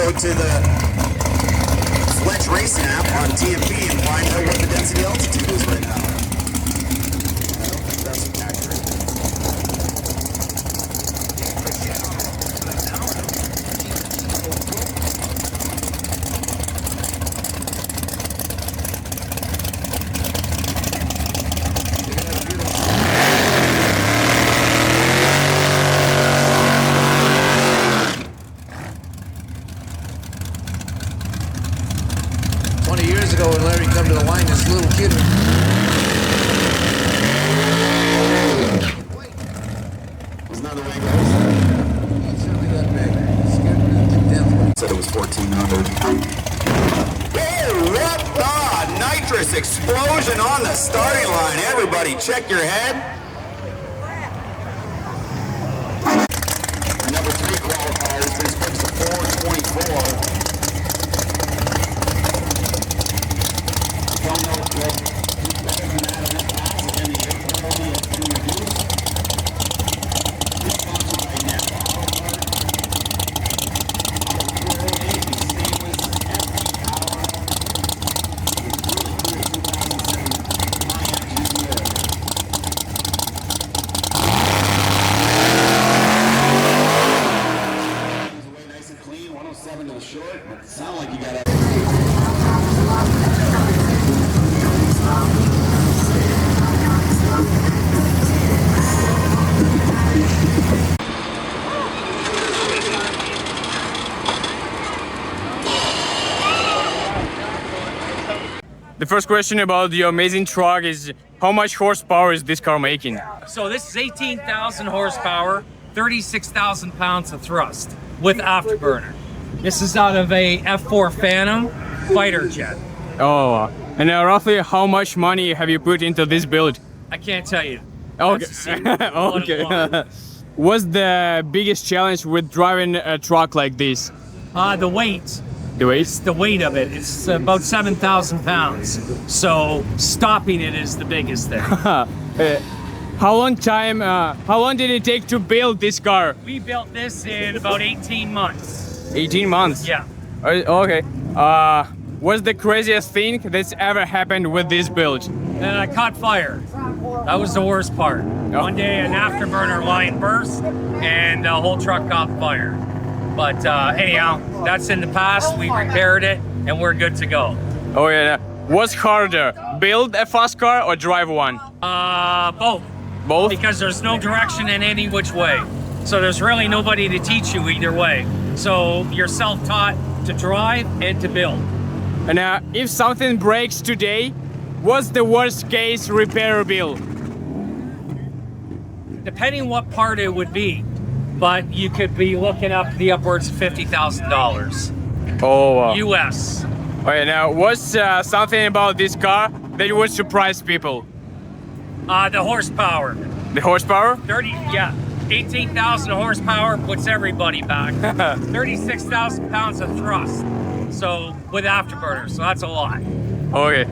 go to the Sledge Racing app on TMP and find out what the density altitude is right now. I don't think that's accurate. 20 years ago when Larry come to the line, this little kid Wasn't that the way it goes? he's certainly that big. Scared me to death. Said it was 1,400. Oh, what the nitrous explosion on the starting line. Everybody check your head. Number 3 qualifiers, this brings to 424. Don't know if better than that of this pass is in the air quality of to reduce. This is sponsored by Napa Auto Parts. Stainless FD power. It's really cool 2007 Pontiac GTO. Away nice and clean, 107 to the short, but it sounded like you got a The first question about your amazing truck is how much horsepower is this car making? So this is 18,000 horsepower, 36,000 pounds of thrust with afterburner. This is out of a F4 Phantom fighter jet. Oh, and roughly how much money have you put into this build? I can't tell you. Okay. That's a secret. Okay. What's the biggest challenge with driving a truck like this? The weight. The weight? It's the weight of it. It's about 7,000 pounds. So stopping it is the biggest thing. How long did it take to build this car? We built this in about 18 months. 18 months? Yeah. Okay. What's the craziest thing that's ever happened with this build? And I caught fire. That was the worst part. Oh. One day an afterburner line burst and the whole truck caught fire. But anyhow, that's in the past. We repaired it and we're good to go. Oh yeah. What's harder, build a fast car or drive one? Both. Both? Because there's no direction in any which way. So there's really nobody to teach you either way. So you're self-taught to drive and to build. And if something breaks today, what's the worst case repair bill? Depending what part it would be, but you could be looking up the upwards of $50,000 Oh. US. Okay, now what's something about this car that would surprise people? The horsepower. The horsepower? 18,000 horsepower puts everybody back. 36,000 pounds of thrust. So with afterburner, so that's a lot. Okay.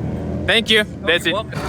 Thank you. That's it. Welcome.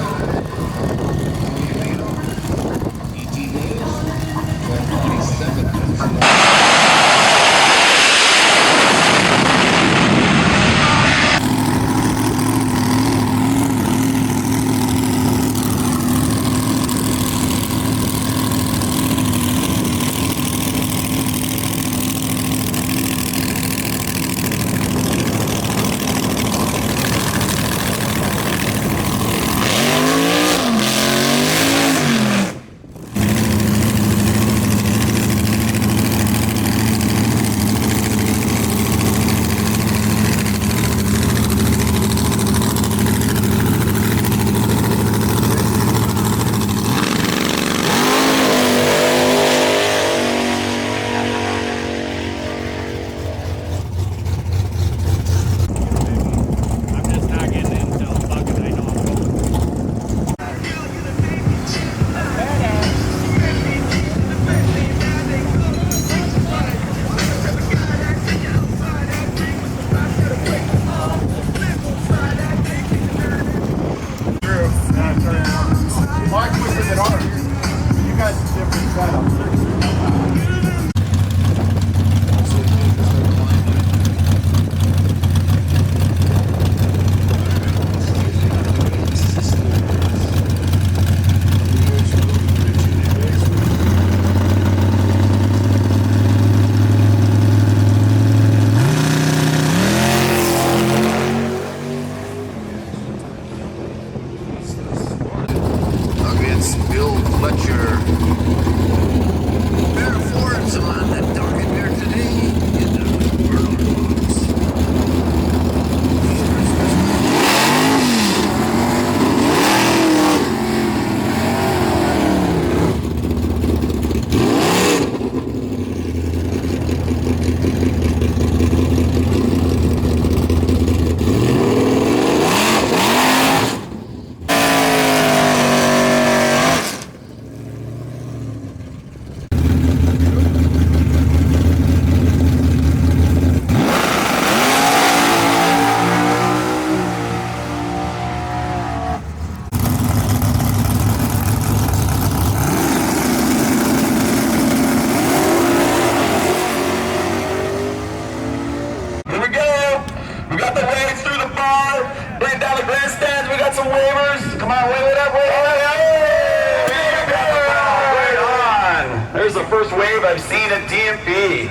first wave I've seen at DMP.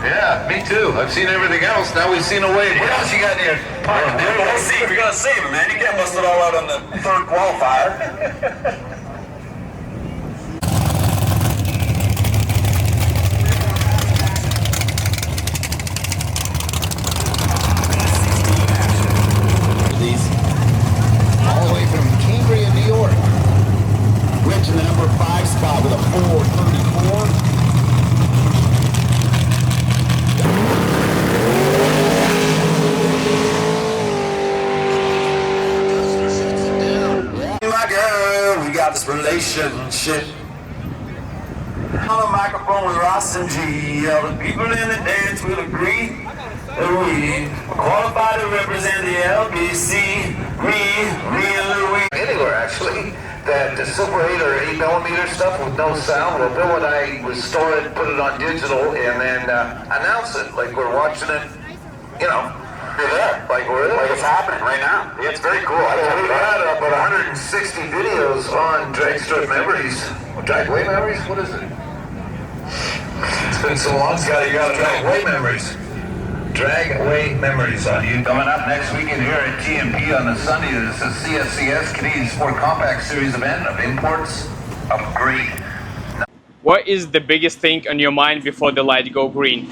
Yeah, me too. I've seen everything else. Now we've seen a wave. What else you got in your pocket, man? Let's see. We gotta save it, man. You can't bust it all out on the third qualifier. All the way from Cambria, New York. Rich in the number 5 spot with a 4:34. My girl, we got this relationship. On the microphone with Ross and G. The people in the dance will agree that we qualify to represent the LBC. Me and Louis. Anywhere, actually. That the Super 8 or 8 millimeter stuff with no sound. Well, Bill and I would store it, put it on digital, and then announce it like we're watching it, you know. You're there. Like we're there. Like it's happening right now. It's very cool. We've had about 160 videos on Drag Strip Memories. Dragway Memories? What is it? It's been so long. You got Dragway Memories. Dragway Memories on you. Coming up next weekend here at TMP on the Sunday, this is CSCS Canadian Sport Compact Series event of imports of green. What is the biggest thing on your mind before the light go green?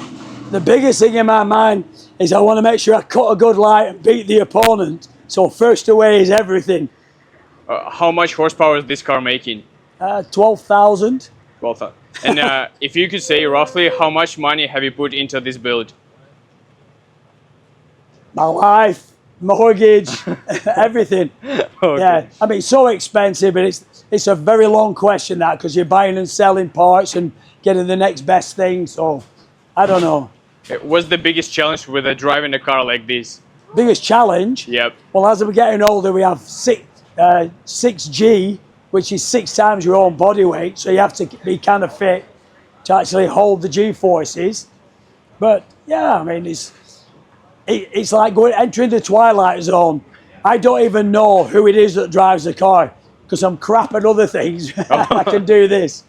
The biggest thing in my mind is I want to make sure I cut a good light and beat the opponent. So first away is everything. How much horsepower is this car making? 12,000. 12,000. And if you could say roughly how much money have you put into this build? My life, mortgage, everything. Okay. Yeah, I mean, it's so expensive, but it's a very long question, that, because you're buying and selling parts and getting the next best thing. So I don't know. What's the biggest challenge with driving a car like this? Biggest challenge? Yep. Well, as we're getting older, we have 6G, which is 6 times your own body weight. So you have to be kind of fit to actually hold the G-forces. But yeah, I mean, it's like entering the twilight zone. I don't even know who it is that drives the car because I'm crap at other things. I can do this.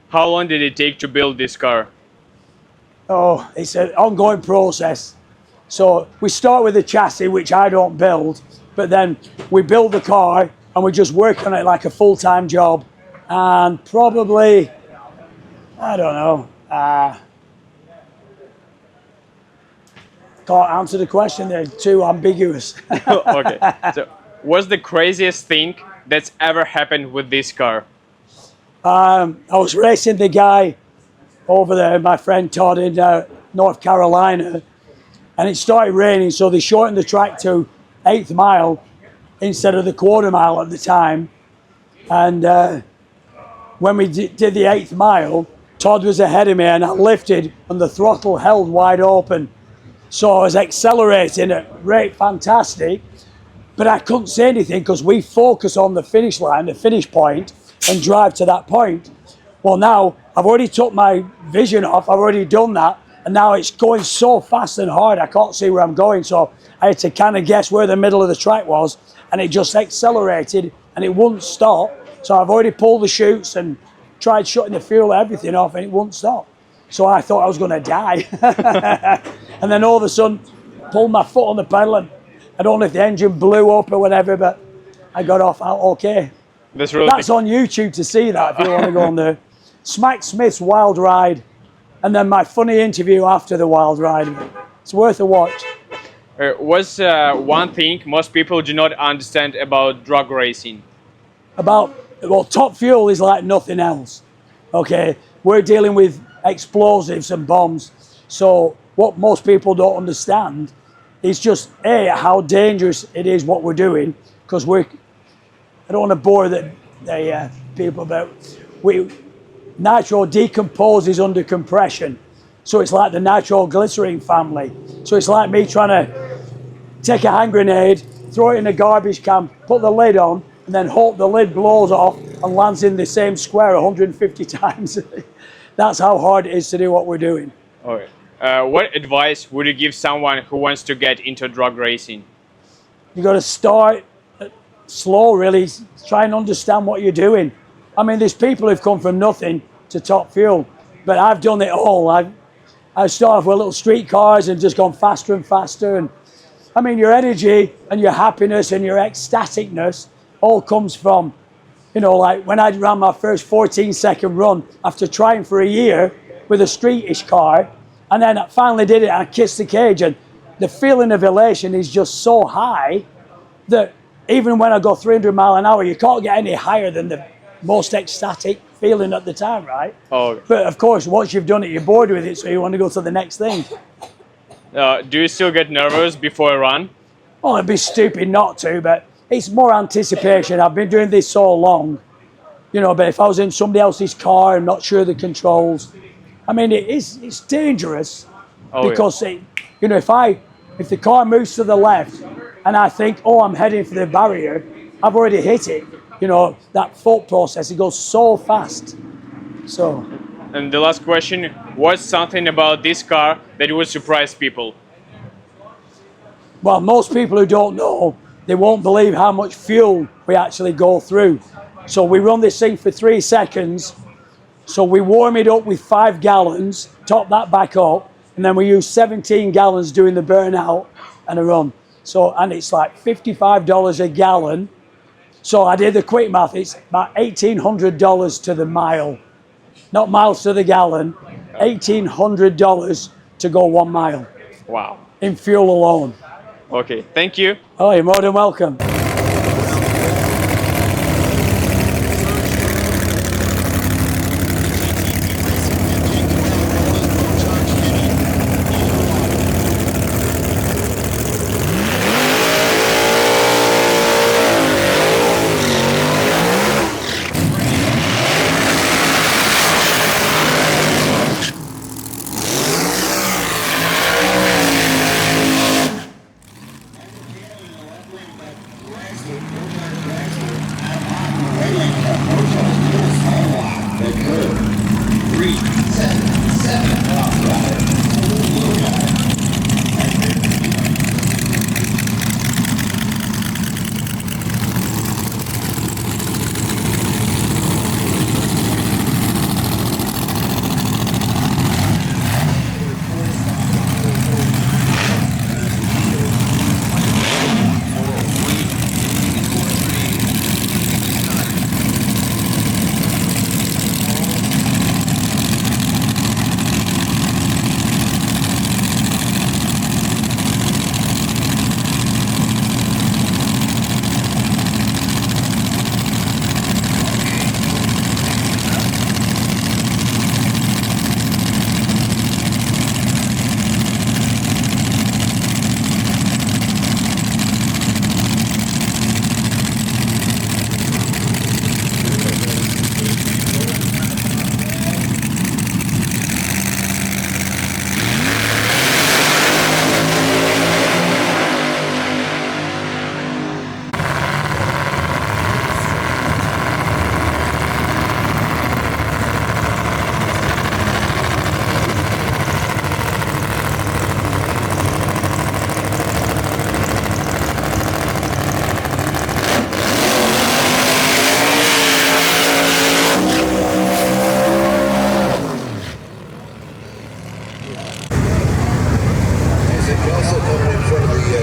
How long did it take to build this car? Oh, it's an ongoing process. So we start with the chassis, which I don't build, but then we build the car and we just work on it like a full-time job. And probably, I don't know, can't answer the question, they're too ambiguous. Okay, so what's the craziest thing that's ever happened with this car? I was racing the guy over there, my friend Todd, in North Carolina, and it started raining, so they shortened the track to 8th mile instead of the quarter mile at the time. And when we did the 8th mile, Todd was ahead of me and I lifted and the throttle held wide open. So I was accelerating at rate fantastic, but I couldn't say anything because we focus on the finish line, the finish point, and drive to that point. Well, now I've already took my vision off, I've already done that, and now it's going so fast and hard, I can't see where I'm going. So I had to kind of guess where the middle of the track was, and it just accelerated and it wouldn't stop. So I've already pulled the chutes and tried shutting the fuel, everything off, and it wouldn't stop. So I thought I was going to die. And then all of a sudden, pulled my foot on the pedal, and I don't know if the engine blew up or whatever, but I got off out okay. That's really That's on YouTube to see that if you want to go on there. Smack Smith's Wild Ride, and then my funny interview after the Wild Ride. It's worth a watch. What's one thing most people do not understand about drag racing? Well, Top Fuel is like nothing else. Okay, we're dealing with explosives and bombs. So what most people don't understand is just how dangerous it is what we're doing, because I don't want to bore the people, but nitro decomposes under compression. So it's like the nitroglycerin family. So it's like me trying to take a hand grenade, throw it in a garbage can, put the lid on, and then hope the lid blows off and lands in the same square 150 times. That's how hard it is to do what we're doing. Okay. What advice would you give someone who wants to get into drag racing? You got to start slow, really. Try and understand what you're doing. I mean, there's people who've come from nothing to top fuel. But I've done it all. I started off with little street cars and just gone faster and faster. And I mean, your energy and your happiness and your ecstaticness all comes from, you know, like when I ran my first 14-second run after trying for a year with a streetish car, and then I finally did it and I kissed the cage, and the feeling of elation is just so high that even when I go 300 mile an hour, you can't get any higher than the most ecstatic feeling at the time, right? Oh. But of course, once you've done it, you're bored with it, so you want to go to the next thing. Do you still get nervous before a run? Well, it'd be stupid not to, but it's more anticipation. I've been doing this so long, you know, but if I was in somebody else's car and not sure of the controls, I mean, it's dangerous because, you know, if the car moves to the left and I think, oh, I'm heading for the barrier, I've already hit it. You know, that thought process, it goes so fast. So. And the last question, what's something about this car that would surprise people? Well, most people who don't know, they won't believe how much fuel we actually go through. So we run this thing for 3 seconds. So we warm it up with 5 gallons, top that back up, and then we use 17 gallons doing the burnout and a run. So, and it's like $55 a gallon. So I did the quick math, it's about $1,800 to the mile. Not miles to the gallon, $1,800 to go 1 mile. Wow. In fuel alone. Okay, thank you. Oh, you're more than welcome.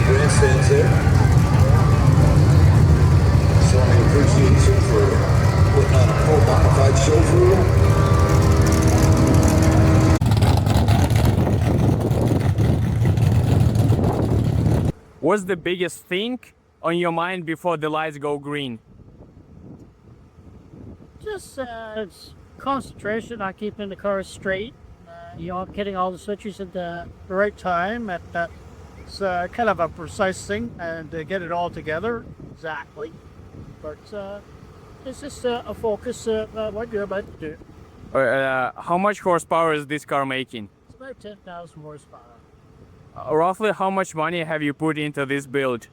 grandstands there. Showing appreciation for putting on a full bona fide show for you. What's the biggest thing on your mind before the lights go green? Just concentration on keeping the car straight. Getting all the switches at the right time. It's kind of a precise thing, and to get it all together exactly. But it's just a focus of what you're about to do. How much horsepower is this car making? It's about 10,000 horsepower. Roughly how much money have you put into this build?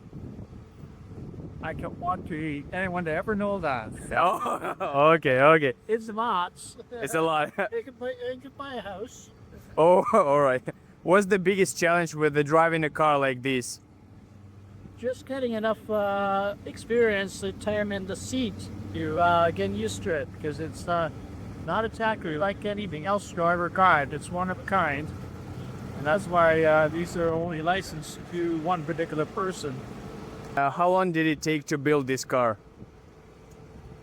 I don't want anyone to ever know that. Oh, okay. It's lots. It's a lot. You can buy a house. Oh, all right. What's the biggest challenge with driving a car like this? Just getting enough experience to time in the seat. You getting used to it because it's not exactly like anything else you ever tried. It's one of a kind. And that's why these are only licensed to one particular person. How long did it take to build this car?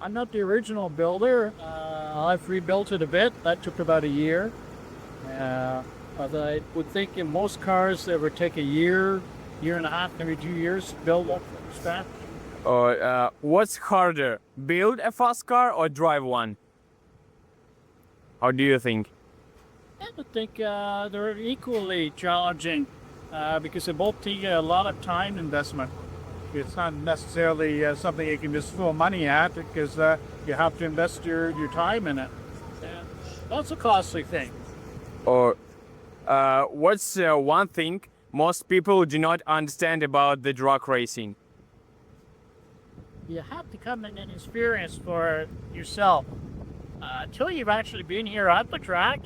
I'm not the original builder. I've rebuilt it a bit. That took about a year. But I would think in most cars it would take a year, year and a half, maybe 2 years to build up from scratch. Or what's harder, build a fast car or drive one? How do you think? I would think they're equally challenging because they both take a lot of time investment. It's not necessarily something you can just throw money at because you have to invest your time in it. And that's a costly thing. Or what's one thing most people do not understand about the drag racing? You have to come in and experience for yourself. Until you've actually been here at the track,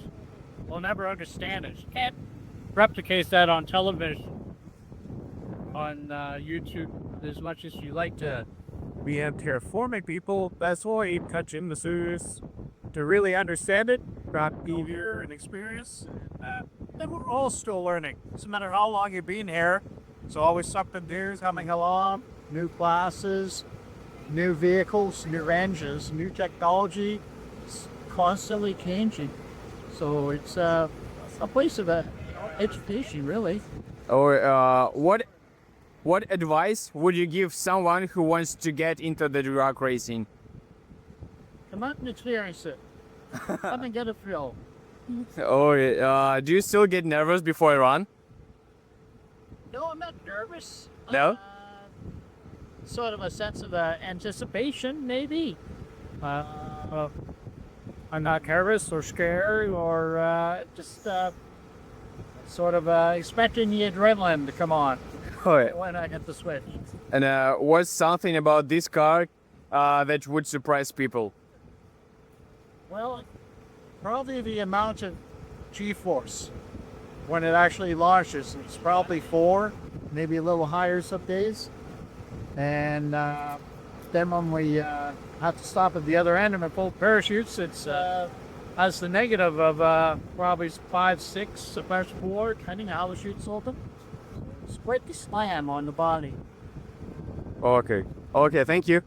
you'll never understand it. You can't replicate that on television, on YouTube, as much as you like to. We have terraforming people. That's why you touch in the suits to really understand it, got behavior and experience. And we're all still learning. Doesn't matter how long you've been here. It's always something new coming along. New classes, new vehicles, new engines, new technology. It's constantly changing. So it's a place of education, really. Or what advice would you give someone who wants to get into the drag racing? Come out and experience it. Come and get a thrill. Or do you still get nervous before I run? No, I'm not nervous. No? Sort of a sense of anticipation, maybe. I'm not nervous or scared or Just sort of expecting the adrenaline to come on when I hit the switch. And what's something about this car that would surprise people? Well, probably the amount of G-force when it actually launches. It's probably 4, maybe a little higher some days. And then when we have to stop at the other end and pull parachutes, it's has the negative of probably 5, 6, sometimes 4, depending on how the chute's open. It's quite the slam on the body. Okay. Okay, thank you.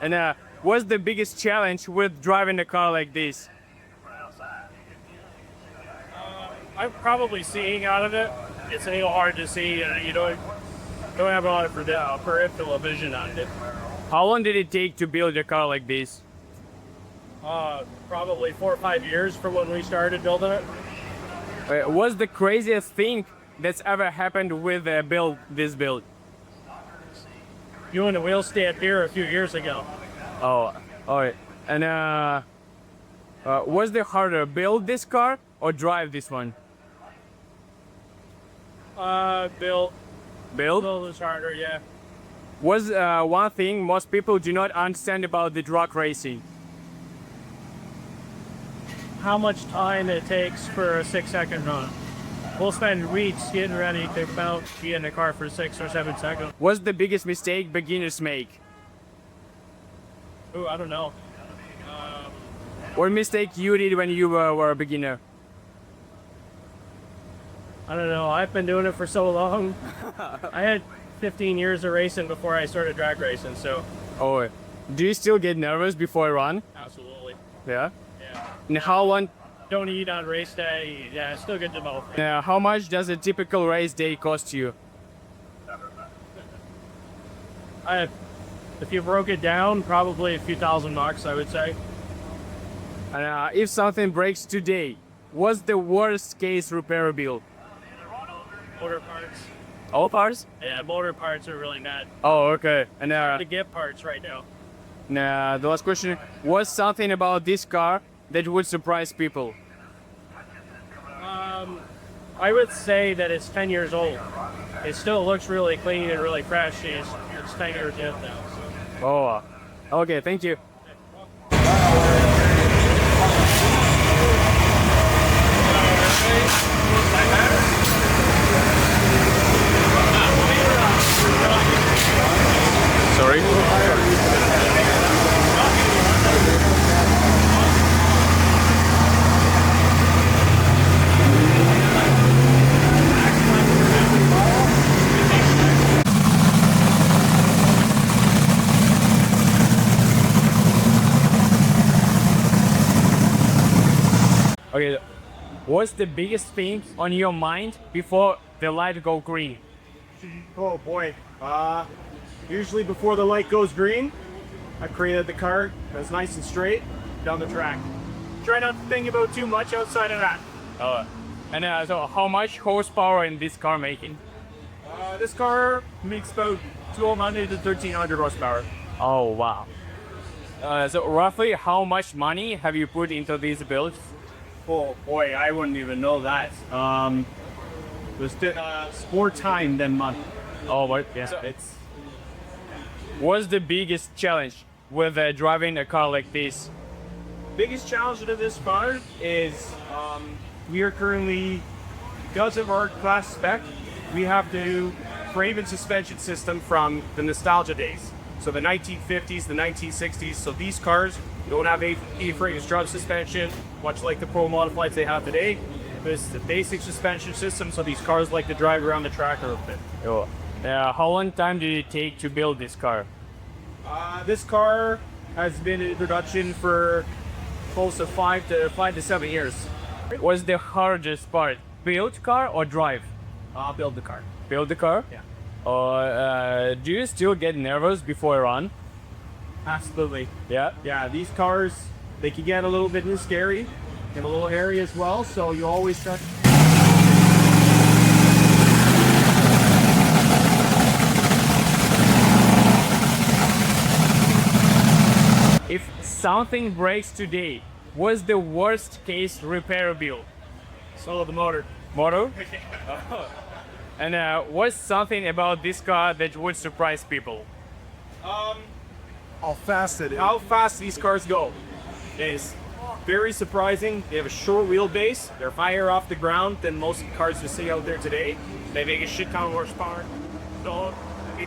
And what's the biggest challenge with driving a car like this? I'm probably seeing out of it. It's a little hard to see. You don't have a lot of peripheral vision on it. How long did it take to build a car like this? Probably 4 or 5 years from when we started building it. What's the craziest thing that's ever happened with this build? You and the wheel stand here a few years ago. Oh, all right. And was the harder build this car or drive this one? Build Build? is harder, yeah. Was one thing most people do not understand about the drag racing. How much time it takes for a 6-second run. We'll spend weeks getting ready to be in the car for 6 or 7 seconds. What's the biggest mistake beginners make? Ooh, I don't know. What mistake you did when you were a beginner? I don't know. I've been doing it for so long. I had 15 years of racing before I started drag racing, so. Oh, do you still get nervous before a run? Absolutely. Yeah. Yeah. And how long? Don't eat on race day. Yeah, still good to both. How much does a typical race day cost you? If you broke it down, probably a few $1,000, I would say. And if something breaks today, what's the worst case repair bill? Motor parts. All parts? Yeah, motor parts are really not. Oh, okay. And To get parts right now. the last question: what's something about this car that would surprise people? I would say that it's 10 years old. It still looks really clean and really fresh. It's 10 years old now. So. Oh, okay. Thank you. Sorry. Okay, what's the biggest thing on your mind before the light go green? Oh boy. Usually before the light goes green, I created the car that's nice and straight down the track. Try not to think about too much outside of that. And so how much horsepower in this car making? This car makes about 1,200 to 1,300 horsepower. Oh wow. So roughly how much money have you put into these builds? Oh boy, I wouldn't even know that. It's more time than money. Oh, what? Yeah. So it's What's the biggest challenge with driving a car like this? biggest challenge to this car is we are currently, because of our class spec, we have to frame and suspension system from the nostalgia days. So the 1950s, the 1960s. So these cars don't have A-frame drum suspension, much like the Pro modifieds they have today. This is the basic suspension system, so these cars like to drive around the track a little bit. Oh. How long time did it take to build this car? This car has been in production for close to 5 to 7 years. What's the hardest part? Build car or drive? Build the car. Build the car? Yeah. Do you still get nervous before a run? Absolutely. Yeah. Yeah, these cars, they can get a little bit scary and a little hairy as well, so you always try. If something breaks today, what's the worst case repair bill? So the motor. Motor? And what's something about this car that would surprise people? How fast these cars go is very surprising. They have a short wheelbase. They're higher off the ground than most cars you see out there today. They make a shit ton of horsepower. So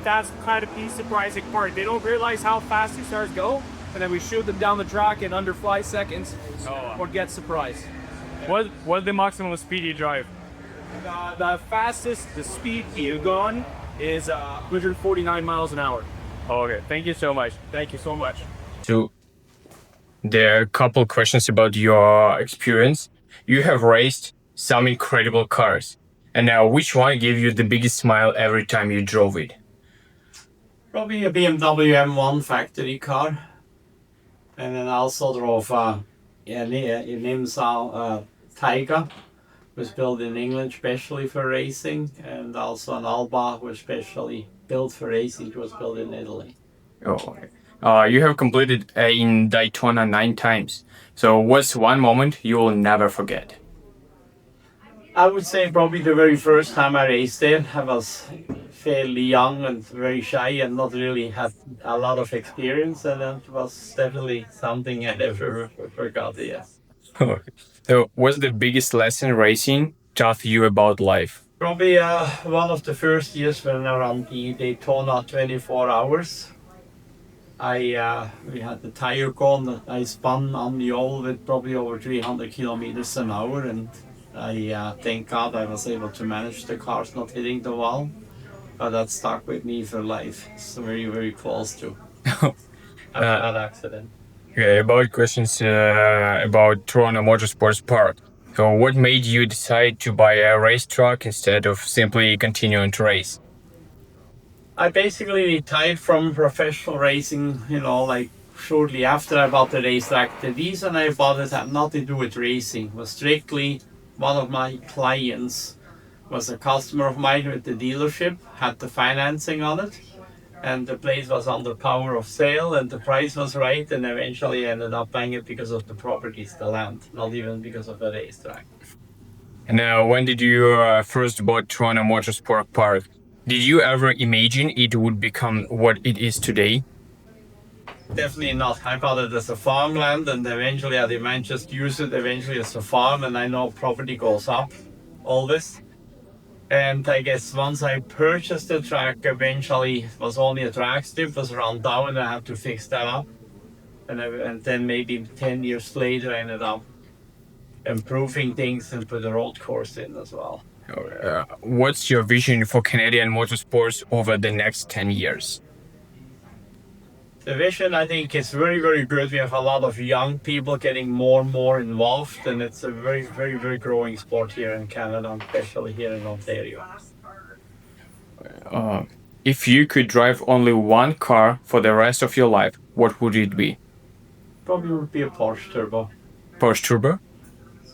that's kind of the surprising part. They don't realize how fast these cars go, and then we shoot them down the track in under 5 seconds or get surprised. What's the maximum speed you drive? The fastest, the speed you've gone is 149 miles an hour. Okay, thank you so much. Thank you so much. So, there are a couple questions about your experience. You have raced some incredible cars. And now, which one gave you the biggest smile every time you drove it? Probably a BMW M1 factory car. And then I also drove a Nimsa Tiger was built in England specially for racing, and also an Alba was specially built for racing. It was built in Italy. Oh, okay. You have completed in Daytona 9 times. So, what's one moment you will never forget? I would say probably the very first time I raced there, I was fairly young and very shy and not really had a lot of experience, and that was definitely something I never forgot. Yes. So, what's the biggest lesson racing taught you about life? Probably one of the first years when I ran the Daytona 24 hours. We had the tire gone. I spun on the oval with probably over 300 kilometers an hour, and I thank God I was able to manage the cars not hitting the wall. But that stuck with me for life. It's very, very close to a bad accident. Okay, about questions about Toronto Motorsports Park. So, what made you decide to buy a race truck instead of simply continuing to race? I basically retired from professional racing, like shortly after I bought the racetrack. The reason I bought it had nothing to do with racing. It was strictly one of my clients was a customer of mine with the dealership, had the financing on it, and the place was under power of sale, and the price was right, and eventually I ended up buying it because of the properties, the land, not even because of the racetrack. And when did you first bought Toronto Motorsport Park? Did you ever imagine it would become what it is today? Definitely not. I bought it as a farmland, and eventually I might just use it eventually as a farm, and I know property goes up always. And I guess once I purchased the track, eventually it was only a track strip, was run down, and I had to fix that up. And then maybe 10 years later, I ended up improving things and put a road course in as well. What's your vision for Canadian motorsports over the next 10 years? The vision, I think, is very, very good. We have a lot of young people getting more and more involved, and it's a very, very, very growing sport here in Canada, especially here in Ontario. If you could drive only one car for the rest of your life, what would it be? Probably would be a Porsche Turbo. Porsche Turbo?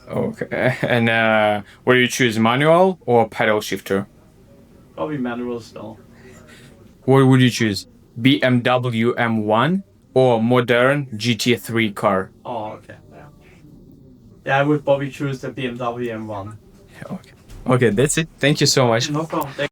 Okay. And would you choose manual or pedal shifter? Probably manual still. What would you choose? BMW M1 or modern GT3 car? Oh, okay. Yeah, I would probably choose the BMW M1. Okay. Okay, that's it. Thank you so much. No problem.